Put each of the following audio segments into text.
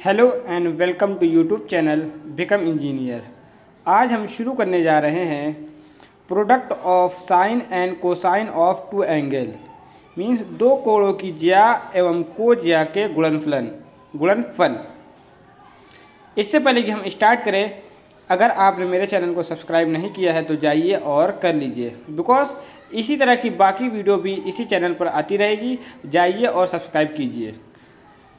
Hello and welcome to YouTube channel become engineer. आज हम शुरू करने जा रहे हैं product of sine and cosine of two angle. Means दो कोणों की ज्या एवं कोज्या के गुणनफल। इससे पहले कि हम स्टार्ट करें, अगर आपने मेरे चैनल को सब्सक्राइब नहीं किया है तो जाइए और कर लीजिए, बिकॉज इसी तरह की बाकी वीडियो भी इसी चैनल पर आती रहेगी। जाइए और सब्सक्राइब कीजिए।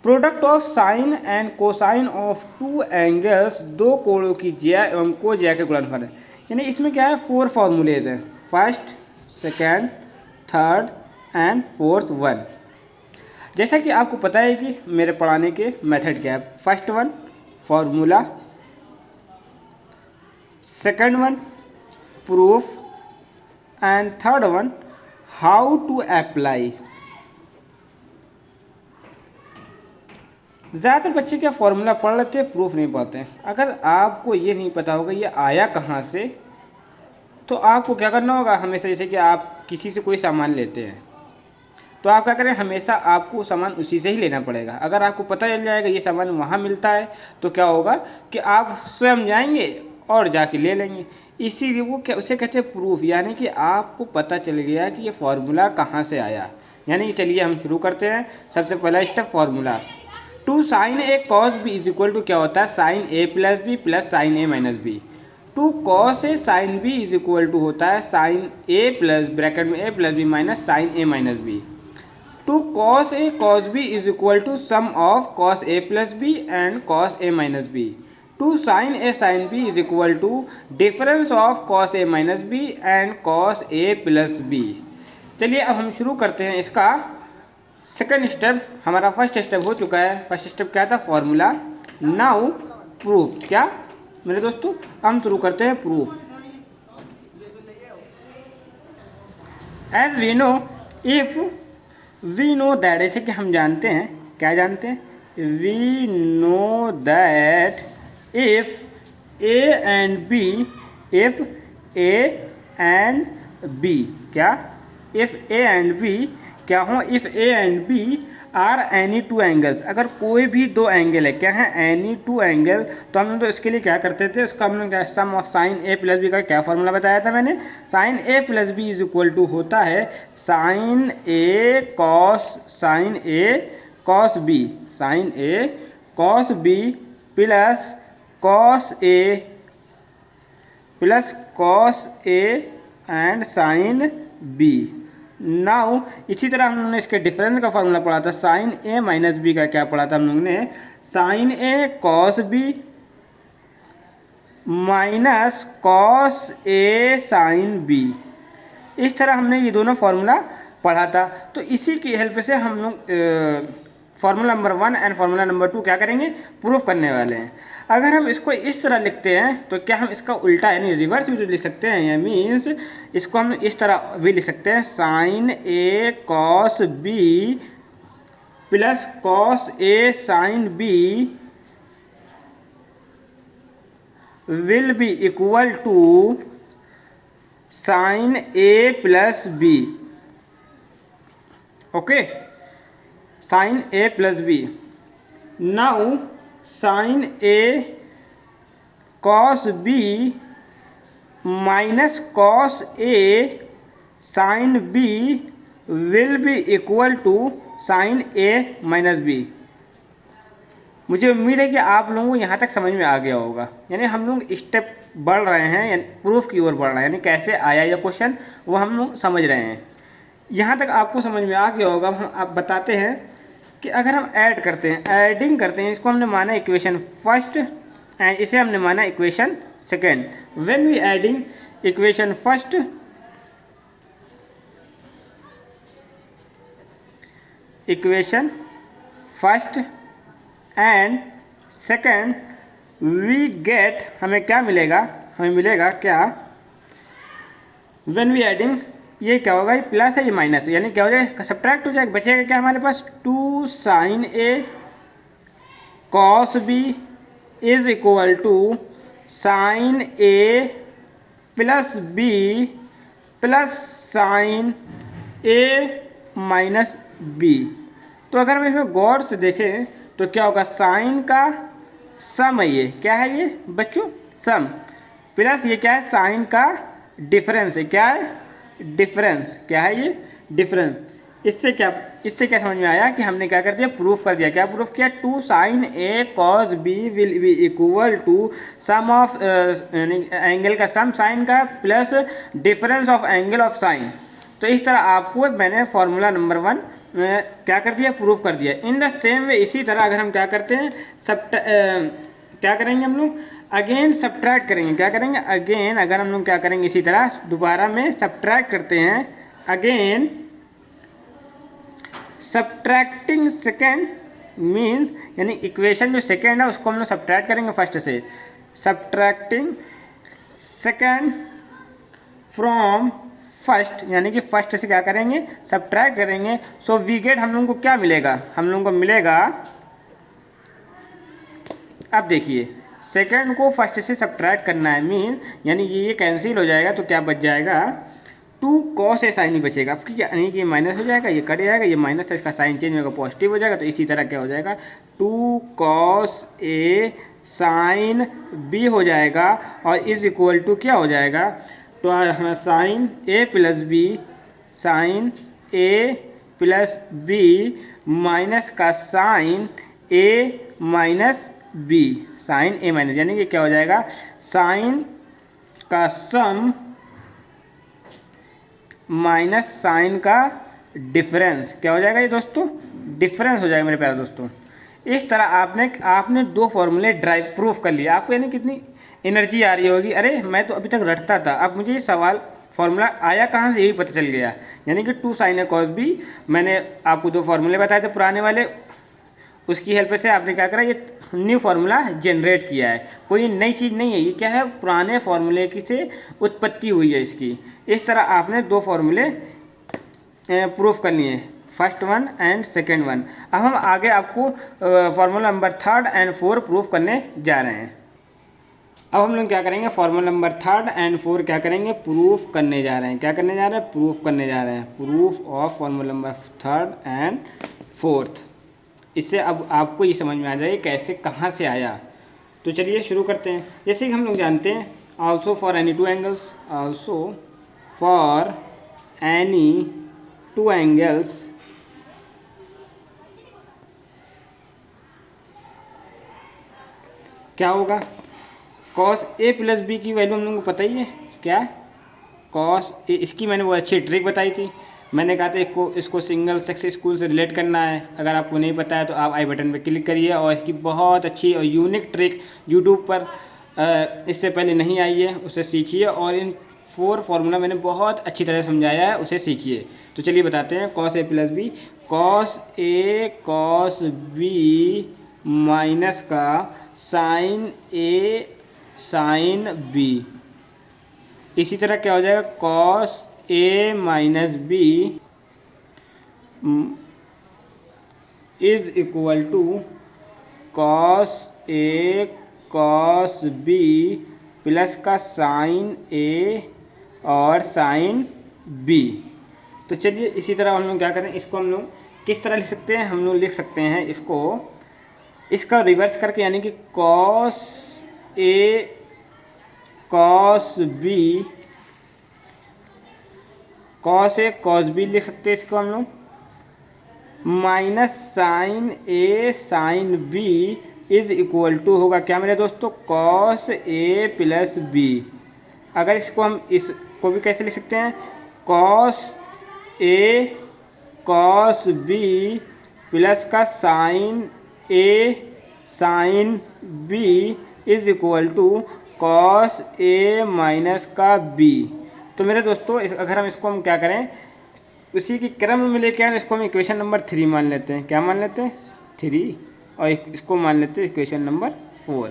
Product of sine and cosine of two angles, दो कोणों की ज्या एवं कोज्या के गुणनफल है। यानी इसमें क्या है, 4 फॉर्मूलेज हैं, first, second, third and fourth one. जैसा कि आपको पता है कि मेरे पढ़ाने के मेथड क्या है। First one formula, second one proof and third one how to apply. ज़्यादातर बच्चे क्या फॉर्मूला पढ़ लेते हैं, प्रूफ नहीं पढ़ते हैं। अगर आपको ये नहीं पता होगा ये आया कहाँ से, तो आपको क्या करना होगा, हमेशा जैसे कि आप किसी से कोई सामान लेते हैं तो आप क्या करें, हमेशा आपको सामान उसी से ही लेना पड़ेगा। अगर आपको पता चल जाएगा ये सामान वहाँ मिलता है तो क्या होगा कि आप स्वयं जाएंगे और जाके ले लेंगे। इसीलिए वो क्या उसे कहते हैं प्रूफ, यानी कि आपको पता चल गया कि ये फार्मूला कहाँ से आया। यानी कि चलिए हम शुरू करते हैं। सबसे पहला step formula, two sine A cos B is equal to क्या होता है, sine A plus B plus sine A minus B. Two cos A sine B is equal to होता है साइन ए प्लस ब्रैकेट में A plus B minus sine A minus B. Two cos A cos B is equal to sum of cos A plus B and cos A minus B. Two sine A sine B is equal to difference of cos A minus B and cos A plus B. चलिए अब हम शुरू करते हैं इसका second step. हमारा first step हो चुका है। फर्स्ट स्टेप क्या था, फॉर्मूला। Now proof. क्या मेरे दोस्तों, हम शुरू करते हैं proof. As we know, if we know that, ऐसे कि हम जानते हैं, क्या जानते हैं, we know that if A and B, if A and B, क्या, इफ ए एंड बी क्या हो, if A and B are any two angles, अगर कोई भी दो एंगल है, क्या है, एनी टू एंगल। तो हम लोग तो इसके लिए क्या करते थे, उसका हम लोग क्या, sum of sine A plus B का क्या फॉर्मूला बताया था मैंने, sine A plus B is equal to होता है sine A cos B, sine A cos B plus cos A and sine B. Now इसी तरह हम लोगों ने इसके डिफरेंस का फॉर्मूला पढ़ा था, साइन ए माइनस बी का क्या पढ़ा था हम लोगों ने, sign A cos B minus cos A sine B. इस तरह हमने ये दोनों फार्मूला पढ़ा था। तो इसी की हेल्प से हम लोग formula number 1 and formula number 2 क्या करेंगे, प्रूफ करने वाले हैं। अगर हम इसको इस तरह लिखते हैं तो क्या हम इसका उल्टा यानी रिवर्स भी लिख सकते हैं, या मीन्स इसको हम इस तरह भी लिख सकते हैं, sine A cos B plus cos A sine B will be equal to sine A plus B. Okay, sine A plus B. Now sine A cos B minus cos A sine B will be equal to sine A minus B. मुझे उम्मीद है कि आप लोगों को यहाँ तक समझ में आ गया होगा। यानी हम लोग स्टेप बढ़ रहे हैं, यानी प्रूफ की ओर बढ़ रहे हैं, यानी कैसे आया यह क्वेश्चन वो हम लोग समझ रहे हैं। यहाँ तक आपको समझ में आ गया होगा। हम आप बताते हैं कि अगर हम ऐड करते हैं, ऐडिंग करते हैं, इसको हमने माना इक्वेशन फर्स्ट एंड इसे हमने माना equation second. When we adding equation first and second we get, हमें क्या मिलेगा, हमें मिलेगा क्या, व्हेन वी एडिंग, ये क्या होगा, ये प्लस है ये माइनस, यानी क्या हो जाएगा, सब्ट्रैक्ट हो जाएगा, बचेगा क्या हमारे पास, two sine A cos B is equal to sine A plus B plus sine A minus B. तो अगर हम इसमें गौर से देखें तो क्या होगा, साइन का सम है, ये क्या है ये बच्चों, सम, प्लस ये क्या है, साइन का डिफरेंस है, क्या है, डिफरेंस, क्या है ये, डिफरेंस। इससे क्या समझ में आया कि हमने क्या कर दिया, प्रूफ कर दिया। क्या प्रूफ किया, 2 sin A cos B will be equal to sum of angle का सम साइन का plus difference of angle of sine. तो इस तरह आपको मैंने फॉर्मूला नंबर 1 क्या कर दिया, प्रूफ कर दिया। इन द सेम वे, इसी तरह अगर हम क्या करते हैं, क्या करेंगे हम लोग, अगेन सब्ट्रैक्ट करेंगे। क्या करेंगे, अगेन अगर हम लोग क्या करेंगे, इसी तरह दोबारा में सब्ट्रैक्ट करते हैं, अगेन सब्ट्रैक्टिंग सेकेंड मीन्स, यानी इक्वेशन जो सेकेंड है उसको हम लोग सब्ट्रैक्ट करेंगे फर्स्ट से, सब्ट्रैक्टिंग सेकेंड फ्रॉम फर्स्ट, यानी कि फर्स्ट से क्या करेंगे, सब्ट्रैक्ट करेंगे। सो वी गेट, हम लोगों को क्या मिलेगा, हम लोगों को मिलेगा, अब देखिए सेकेंड को फर्स्ट से सब्ट्रैक्ट करना है, मीन यानी ये कैंसिल हो जाएगा, तो क्या बच जाएगा, 2 cos A साइन ही बचेगा, आपकी यानी कि ये माइनस हो जाएगा, ये कट जाएगा, ये माइनस है, इसका साइन चेंज होगा, पॉजिटिव हो जाएगा। तो इसी तरह क्या हो जाएगा, 2 cos A साइन B हो जाएगा, और इज इक्वल टू क्या हो जाएगा, तो sine A plus B, sine A plus B minus का sine A minus B, sine A minus, यानी कि क्या हो जाएगा, साइन का सम माइनस साइन का डिफरेंस, क्या हो जाएगा ये दोस्तों, डिफरेंस हो जाएगा मेरे प्यारे दोस्तों। इस तरह आपने 2 फॉर्मूले ड्राइव प्रूफ कर लिया। आपको यानी कितनी एनर्जी आ रही होगी, अरे मैं तो अभी तक रटता था, अब मुझे ये सवाल फॉर्मूला आया कहाँ से, यही पता चल गया। यानी कि 2 sin A cos B, मैंने आपको 2 फॉर्मूले बताए थे पुराने वाले, उसकी हेल्प से आपने क्या करा, ये न्यू फार्मूला जनरेट किया है। कोई नई चीज़ नहीं है, ये क्या है, पुराने फार्मूले की से उत्पत्ति हुई है इसकी। इस तरह आपने 2 फार्मूले प्रूफ करनी है, first one and second one. अब हम आगे आपको फार्मूला नंबर 3 एंड 4 प्रूफ करने जा रहे हैं। अब हम लोग क्या करेंगे, फार्मूला नंबर 3 एंड 4 क्या करेंगे, प्रूफ करने जा रहे हैं। क्या करने जा रहे हैं, प्रूफ करने जा रहे हैं, proof of formula number 3 and 4। इससे अब आपको ये समझ में आ जाए कैसे, कहाँ से आया। तो चलिए शुरू करते हैं। जैसे कि हम लोग जानते हैं, also for any 2 angles, also for any 2 angles क्या होगा, cos A प्लस बी की वैल्यू हम लोगों को पता ही है, क्या cos A, इसकी मैंने वो अच्छी ट्रिक बताई थी। मैंने कहा था इसको सिंगल सेक्स स्कूल से रिलेट करना है। अगर आपको नहीं पता है तो आप आई बटन पर क्लिक करिए, और इसकी बहुत अच्छी और यूनिक ट्रिक यूट्यूब पर इससे पहले नहीं आई है, उसे सीखिए। और इन 4 फार्मूला मैंने बहुत अच्छी तरह समझाया है, उसे सीखिए। तो चलिए बताते हैं, cos A plus B, cos A cos B minus का साइन A साइन B, इसी तरह क्या हो जाएगा, cos A minus B is equal to cos A cos B plus का साइन A और साइन B। तो चलिए इसी तरह हम लोग क्या करें, इसको हम लोग किस तरह लिख सकते हैं, हम लोग लिख सकते हैं इसका रिवर्स करके, यानी कि cos A cos B, cos A cos B लिख सकते हैं इसको हम लोग, minus sine A sine B is equal to होगा क्या मेरे दोस्तों, cos A प्लस B। अगर इसको भी कैसे लिख सकते हैं, cos A cos B plus का sine A sine B is equal to cos A minus का B। तो मेरे दोस्तों अगर हम क्या करें, उसी के क्रम में लेके आए, इसको हम इक्वेशन नंबर 3 मान लेते हैं। क्या मान लेते हैं, 3, और इसको मान लेते हैं इक्वेशन नंबर 4।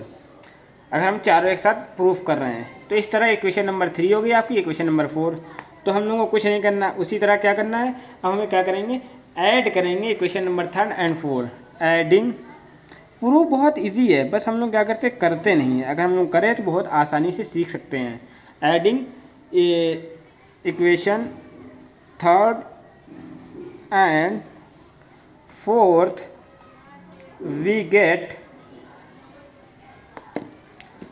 अगर हम चारों एक साथ प्रूफ कर रहे हैं, तो इस तरह इक्वेशन नंबर 3 हो गई आपकी, इक्वेशन नंबर 4। तो हम लोगों को कुछ नहीं करना, उसी तरह क्या करना है, अब हमें क्या करेंगे, ऐड करेंगे equation number 3 and 4। Adding proof बहुत इजी है, बस हम लोग क्या करते नहीं हैं। अगर हम लोग करें तो बहुत आसानी से सीख सकते हैं। Adding equation 3 and 4 we get,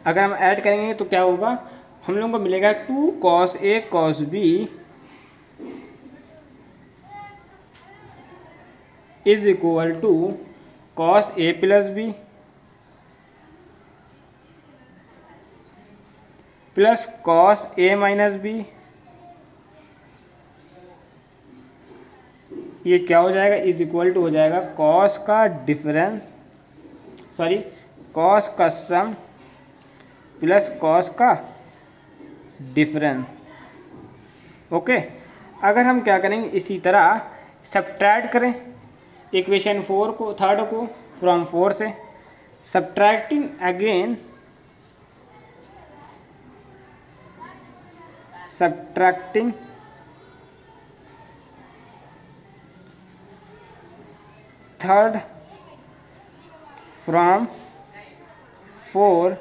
अगर हम ऐड करेंगे तो क्या होगा, हम लोगों को मिलेगा 2 cos A cos B is equal to cos A plus B plus cos A minus B। ये क्या हो जाएगा, इज इक्वल टू हो जाएगा cos का डिफरेंस, सॉरी cos का सम प्लस cos का डिफरेंस। ओके, अगर हम क्या करेंगे, इसी तरह सब्ट्रैक्ट करें इक्वेशन 4 को, थर्ड को फ्रॉम 4 से, subtracting again, subtracting third from 4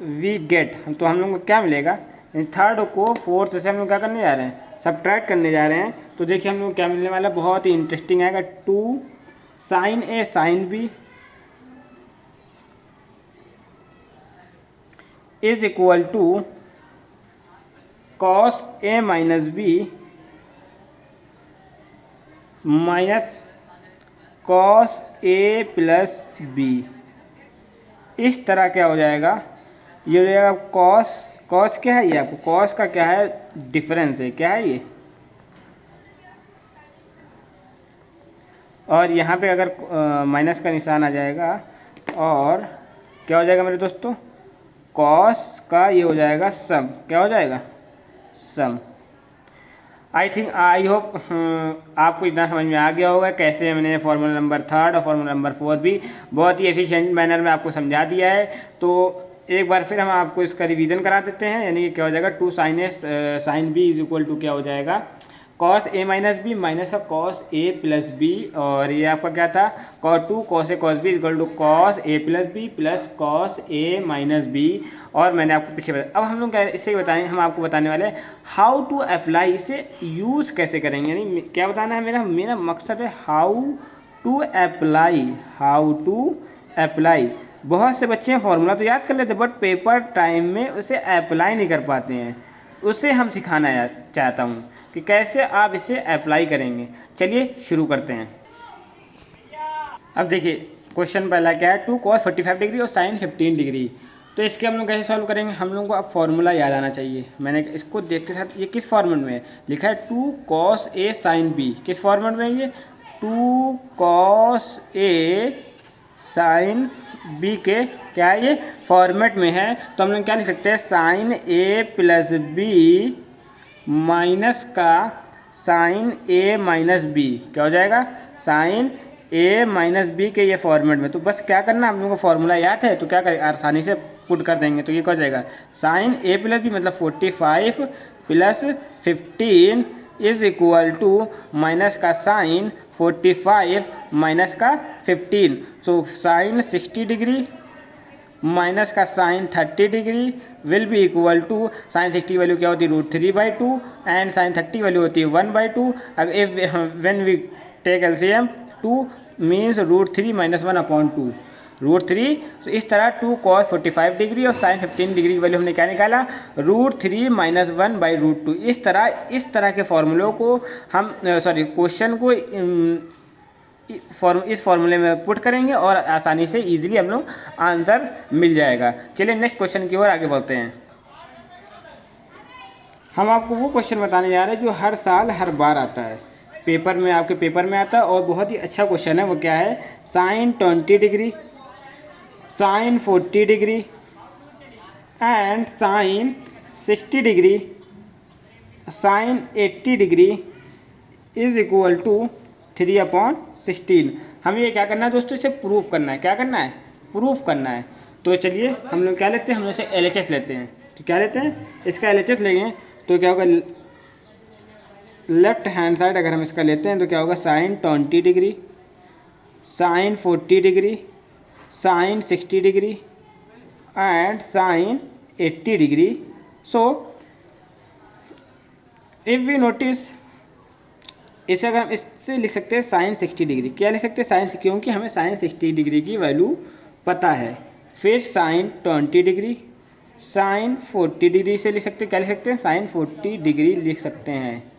we get, तो हम लोग को क्या मिलेगा, थर्ड को फोर्थ से हम लोग क्या करने जा रहे हैं, सब्ट्रैक्ट करने जा रहे हैं। तो देखिए हम लोग क्या मिलने वाला, बहुत ही इंटरेस्टिंग आएगा, 2 sin A sin B is equal to cos A minus B minus cos A plus B। इस तरह क्या हो जाएगा, ये हो जाएगा cos क्या है, ये आपको cos का क्या है, डिफरेंस है, क्या है ये, और यहाँ पे अगर माइनस का निशान आ जाएगा, और क्या हो जाएगा मेरे दोस्तों, cos का ये हो जाएगा सम, क्या हो जाएगा, सम। आई होप आपको इतना समझ में आ गया होगा कैसे मैंने फार्मूला नंबर 3 और फार्मूला नंबर 4 भी बहुत ही एफिशिएंट मैनर में आपको समझा दिया है। तो एक बार फिर हम आपको इसका रिवीजन करा देते हैं, यानी कि क्या हो जाएगा, 2 sin A sin B is equal to क्या हो जाएगा, cos A minus B minus का cos A प्लस बी, और ये आपका क्या था, cos 2 cos A cos B equal to cos A plus B plus cos A minus B. और मैंने आपको पीछे बताया, अब हम लोग क्या इससे बताएं, हम आपको बताने वाले हैं हाउ टू अप्लाई, इसे यूज़ कैसे करेंगे, यानी क्या बताना है, मेरा मकसद है how to apply, how to apply. बहुत से बच्चे हैं फॉर्मूला तो याद कर लेते हैं, बट पेपर टाइम में उसे अप्लाई नहीं कर पाते हैं, उसे हम सिखाना चाहता हूँ कि कैसे आप इसे अप्लाई करेंगे। चलिए शुरू करते हैं। अब देखिए क्वेश्चन पहला क्या है, 2 cos 45 डिग्री और साइन 15 डिग्री। तो इसके हम लोग कैसे सॉल्व करेंगे, हम लोग को अब फॉर्मूला याद आना चाहिए। मैंने इसको देखते साथ, ये किस फॉर्मेट में है, लिखा है 2 cos A sin B, किस फॉर्मेट में है ये, 2 cos A sin B के क्या है, ये फॉर्मेट में है। तो हम लोग क्या लिख सकते हैं, sine A plus B minus का साइन A माइनस B, क्या हो जाएगा, साइन A माइनस B के ये फॉर्मेट में। तो बस क्या करना, हम लोग को फॉर्मूला याद है तो क्या करें, आसानी से पुट कर देंगे। तो ये क्या हो जाएगा, साइन A प्लस B मतलब 45 plus 15 is equal to minus का साइन 45 माइनस का 15, सो साइन 60 डिग्री माइनस का sine 30 degree will be equal to, sine 60 की वैल्यू क्या होती है, √3/2 एंड साइन 30 वैल्यू होती है 1/2। अगर if when we take LCM 2 means √3 - 1/2 √3। तो इस तरह 2 cos 45 डिग्री और साइन 15 डिग्री की वैल्यू हमने क्या निकाला, √3 - 1/√2। इस तरह के फॉर्मूलों को हम क्वेश्चन को इस फॉर्मूले में पुट करेंगे और आसानी से इजीली हम लोग आंसर मिल जाएगा। चलिए नेक्स्ट क्वेश्चन की ओर आगे बढ़ते हैं। हम आपको वो क्वेश्चन बताने जा रहे हैं जो हर साल हर बार आता है पेपर में, आपके पेपर में आता है और बहुत ही अच्छा क्वेश्चन है। वो क्या है, sine 20 degree, sine 40 degree and sine 60 degree, sine 80 degree is equal to 3/16। हमें ये क्या करना है दोस्तों, इसे प्रूफ करना है। क्या करना है, प्रूफ करना है। तो चलिए हम लोग क्या लेते हैं, हम लोग इसे LHS लेते हैं। तो क्या लेते हैं, इसका LHS लेंगे तो क्या होगा, लेफ्ट हैंड साइड अगर हम इसका लेते हैं तो क्या होगा, sine 20 degree, sine 40 degree, sine 60 degree and sine 80 degree. So if we notice इसे अगर हम इससे लिख सकते हैं साइन 60 डिग्री। क्या लिख सकते हैं? साइन, क्योंकि हमें साइन 60 डिग्री की वैल्यू पता है। फिर साइन 20 डिग्री, साइन 40 डिग्री से लिख सकते हैं। क्या लिख सकते हैं? साइन 40 डिग्री लिख सकते हैं।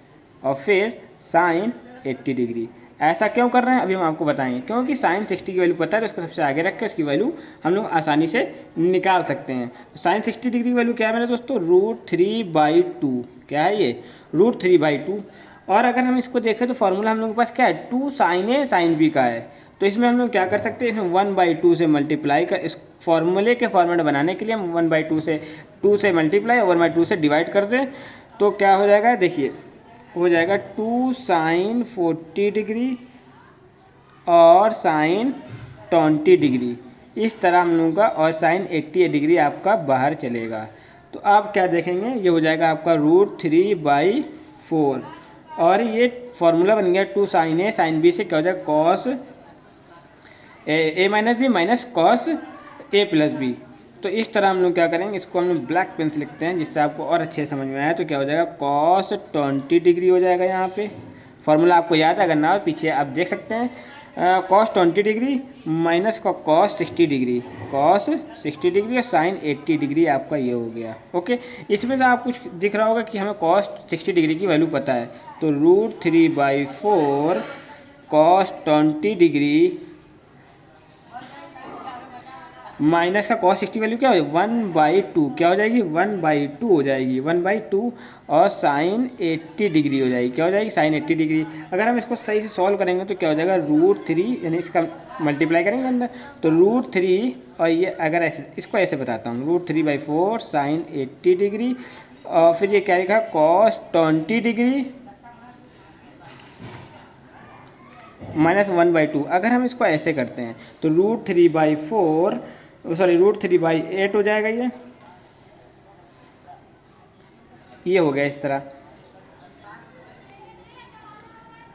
और फिर साइन 80 डिग्री। ऐसा क्यों कर रहे हैं अभी हम आपको बताएंगे। क्योंकि साइन 60 की वैल्यू पता है तो उसको सबसे आगे रख के उसकी वैल्यू हम लोग आसानी से निकाल सकते हैं। तो साइन 60 डिग्री की वैल्यू क्या है मेरे दोस्तों? √3/2। क्या है ये? √3/2। और अगर हम इसको देखें तो फॉर्मूला हम लोग के पास क्या है? 2 साइन ए साइन बी का है। तो इसमें हम लोग क्या कर सकते हैं? इसमें 1/2 से मल्टीप्लाई कर, इस फॉर्मूले के फॉर्मेट बनाने के लिए हम 1/2 से 2 से मल्टीप्लाई और 1/2 से डिवाइड कर दें तो क्या हो जाएगा? देखिए हो जाएगा 2 साइन 40 डिग्री और साइन 20 डिग्री। इस तरह हम लोगों का, और साइन 80 डिग्री आपका बाहर चलेगा। तो आप क्या देखेंगे? ये हो जाएगा आपका √3/4। और ये फॉर्मूला बन गया 2 साइन ए साइन बी से क्या हो जाएगा? Cos A minus B minus cos A plus B. तो इस तरह हम लोग क्या करेंगे? इसको हम लोग ब्लैक पेन से लिखते हैं जिससे आपको और अच्छे समझ में आए। तो क्या हो जाएगा? कॉस 20 डिग्री हो जाएगा। यहाँ पे फॉर्मूला आपको याद है, अगर ना हो पीछे आप देख सकते हैं। कॉस 20 डिग्री माइनस का कॉस 60 डिग्री, कॉस 60 डिग्री और साइन 80 डिग्री आपका ये हो गया। ओके, इसमें से आप कुछ दिख रहा होगा कि हमें कॉस 60 डिग्री की वैल्यू पता है। तो √3/4 कॉस 20 डिग्री माइनस का कॉस 60 वैल्यू क्या हो जाएगी? 1/2। क्या हो जाएगी? 1/2 हो जाएगी, 1/2। और साइन 80 डिग्री हो जाएगी। क्या हो जाएगी? Sine 80 degree. अगर हम इसको सही से सॉल्व करेंगे तो क्या हो जाएगा? √3, यानी इसका मल्टीप्लाई करेंगे अंदर तो √3। और ये अगर ऐसे, इसको ऐसे बताता हूँ, √3/4 साइन 80 डिग्री और फिर ये क्या लिखा? Cos 20 degree minus 1/2। अगर हम इसको ऐसे करते हैं तो √3/4 सॉरी √3/8 हो जाएगा। ये हो गया इस तरह।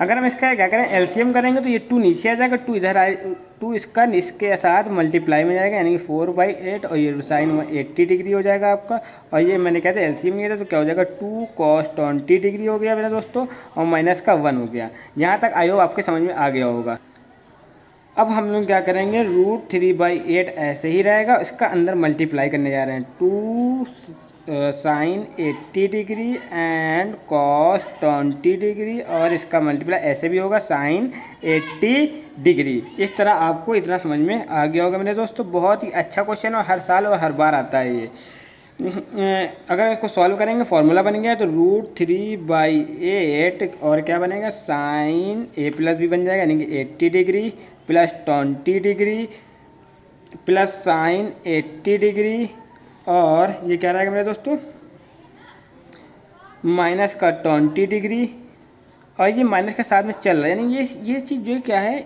अगर हम इसका क्या करें? एलसीएम करेंगे तो ये 2 नीचे आ जाएगा, 2 इधर आए, 2 इसका इसके साथ मल्टीप्लाई में जाएगा, यानी कि 4/8 और ये साइन 80 डिग्री हो जाएगा आपका। और ये मैंने कहते हैं एलसीएम किया था तो क्या हो जाएगा? 2 कॉस 20 डिग्री हो गया मेरे दोस्तों, और माइनस का 1 हो गया। यहाँ तक आई होप आपके समझ में आ गया होगा। अब हम लोग क्या करेंगे? √3/8 ऐसे ही रहेगा, इसका अंदर मल्टीप्लाई करने जा रहे हैं। 2 sine 80 degree and cos 20 degree और इसका मल्टीप्लाई ऐसे भी होगा साइन 80 डिग्री। इस तरह आपको इतना समझ में आ गया होगा मेरे दोस्तों। बहुत ही अच्छा क्वेश्चन और हर साल और हर बार आता है ये। अगर इसको सॉल्व करेंगे फॉर्मूला बन गया तो √3/8 और क्या बनेगा? साइन ए प्लस बी बन जाएगा, यानी कि 80 degree plus 20 degree plus sign 80 degree और ये क्या रहेगा मेरे दोस्तों? माइनस का 20 डिग्री। और ये माइनस के साथ में चल रहा है, यानी ये चीज़ जो क्या है,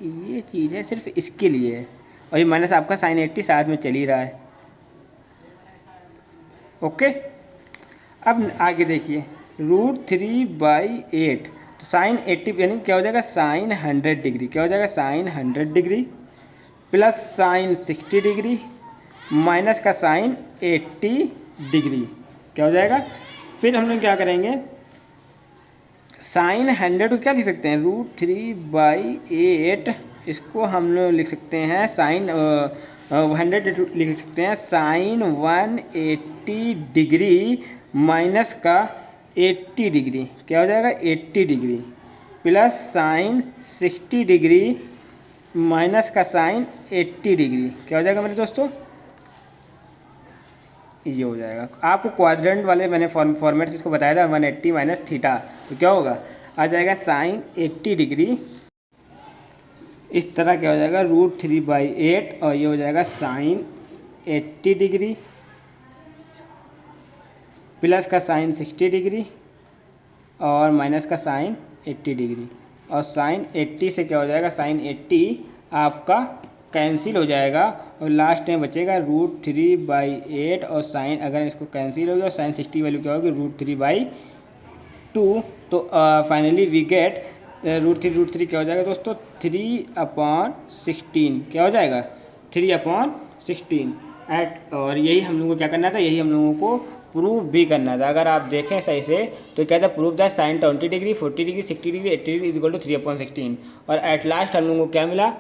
ये चीज़ है सिर्फ इसके लिए है। और ये माइनस आपका साइन 80 साथ में चल ही रहा है। ओके, अब आगे देखिए √3/8 तो साइन 80 यानी क्या हो जाएगा? Sine 100 degree. क्या हो जाएगा? Sine 100 degree plus sine 60 degree minus का साइन 80 डिग्री। क्या हो जाएगा? फिर हम लोग क्या करेंगे? साइन 100 को क्या लिख सकते हैं? √3/8 इसको हम लोग लिख सकते हैं साइन 100 लिख सकते हैं साइन 180 डिग्री माइनस का 80 डिग्री। क्या हो जाएगा? 80 degree plus sine 60 degree minus का साइन 80 डिग्री। क्या हो जाएगा मेरे दोस्तों? ये हो जाएगा। आपको क्वाड्रेंट वाले मैंने फॉर्मेट से इसको बताया था, 180 माइनस थीटा। तो क्या होगा? आ जाएगा साइन 80 डिग्री। इस तरह क्या हो जाएगा? √3/8 और ये हो जाएगा साइन 80 डिग्री प्लस का साइन 60 डिग्री और माइनस का साइन 80 डिग्री। और साइन 80 से क्या हो जाएगा? साइन 80 आपका कैंसिल हो जाएगा और लास्ट में बचेगा √3/8 और साइन, अगर इसको कैंसिल हो गया, साइन 60 वैल्यू क्या होगी? √3/2। तो फाइनली वी गेट √3 क्या हो जाएगा दोस्तों? 3/16। क्या हो जाएगा? 3/16 और यही हम लोगों को क्या करना था? यही हम लोगों को प्रूफ भी करना था। अगर आप देखें सही से तो कहता है proof that sine 20 degree 40 degree 60 degree 80 degree is equal to 3/16 और एट लास्ट हम लोगों को क्या मिला।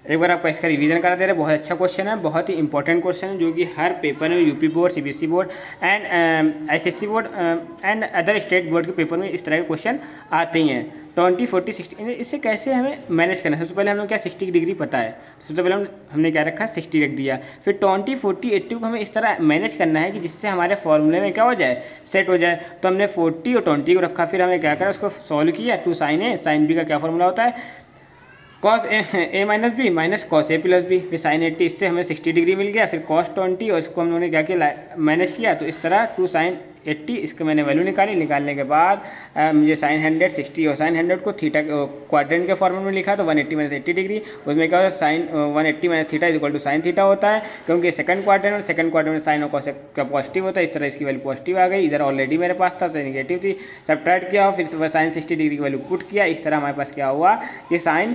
एक बार आपका इसका रिवीजन करा दे रहे हैं। बहुत अच्छा क्वेश्चन है, बहुत ही इंपॉर्टेंट क्वेश्चन है जो कि हर पेपर में UP board, CBSE board and SSC board and other state board के पेपर में इस तरह के क्वेश्चन आते ही हैं। 20 40 60 इससे कैसे हमें मैनेज करना है। सबसे पहले हम लोग क्या 60 डिग्री पता है, सबसे पहले हमने क्या रखा 60 रख दिया। फिर 20 40 80 को हमें इस तरह मैनेज करना है कि जिससे हमारे फॉर्मूले में क्या हो जाए, सेट हो जाए। तो हमने 40 और 20 को रखा, फिर हमें क्या करा उसको सॉल्व किया। 2 sin a sin b का क्या फॉर्मूला होता है, cos A minus B minus cos A plus B. फिर साइन 80 इससे हमें 60 डिग्री मिल गया। फिर कॉस 20 और इसको हम लोगों ने क्या किया मैनेज किया। तो इस तरह 2 sin 80 इसको मैंने वैल्यू निकालने के बाद मुझे साइन 100 60 और साइन 100 को थीटा क्वाड्रेंट के फॉर्मेट में लिखा तो 180 माइनस 80 डिग्री। उसमें क्या होता है sine 180 minus theta is equal to sine theta होता है, क्योंकि सेकंड क्वाड्रेंट में साइन और कॉस का पॉजिटिव होता है। इस तरह इसकी वैल्यू पॉजिटिव आ गई। इधर ऑलरेडी मेरे पास था साइन नेगेटिव थी, सब्ट्रैक्ट किया फिर साइन 60 डिग्री की वैल्यू पुट किया। इस तरह हमारे पास क्या हुआ कि साइन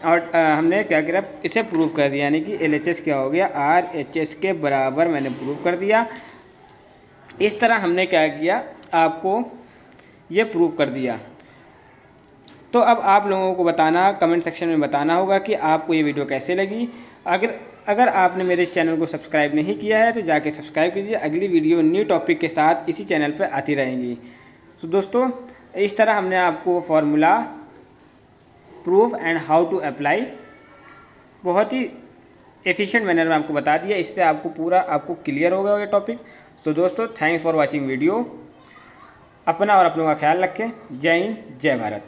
और हमने क्या किया इसे प्रूव कर दिया, यानी कि LHS क्या हो गया RHS के बराबर मैंने प्रूव कर दिया। इस तरह हमने क्या किया आपको ये प्रूव कर दिया। तो अब आप लोगों को बताना, कमेंट सेक्शन में बताना होगा कि आपको ये वीडियो कैसे लगी। अगर आपने मेरे इस चैनल को सब्सक्राइब नहीं किया है तो जाके सब्सक्राइब कीजिए। अगली वीडियो न्यू टॉपिक के साथ इसी चैनल पर आती रहेंगी। तो दोस्तों इस तरह हमने आपको formula, proof and how to apply बहुत ही एफिशिएंट मैनर में आपको बता दिया। इससे आपको पूरा आपको क्लियर होगा ये टॉपिक। तो दोस्तों थैंक्स फॉर वॉचिंग वीडियो। अपना और अपनों का ख्याल रखें। जय हिंद, जय भारत।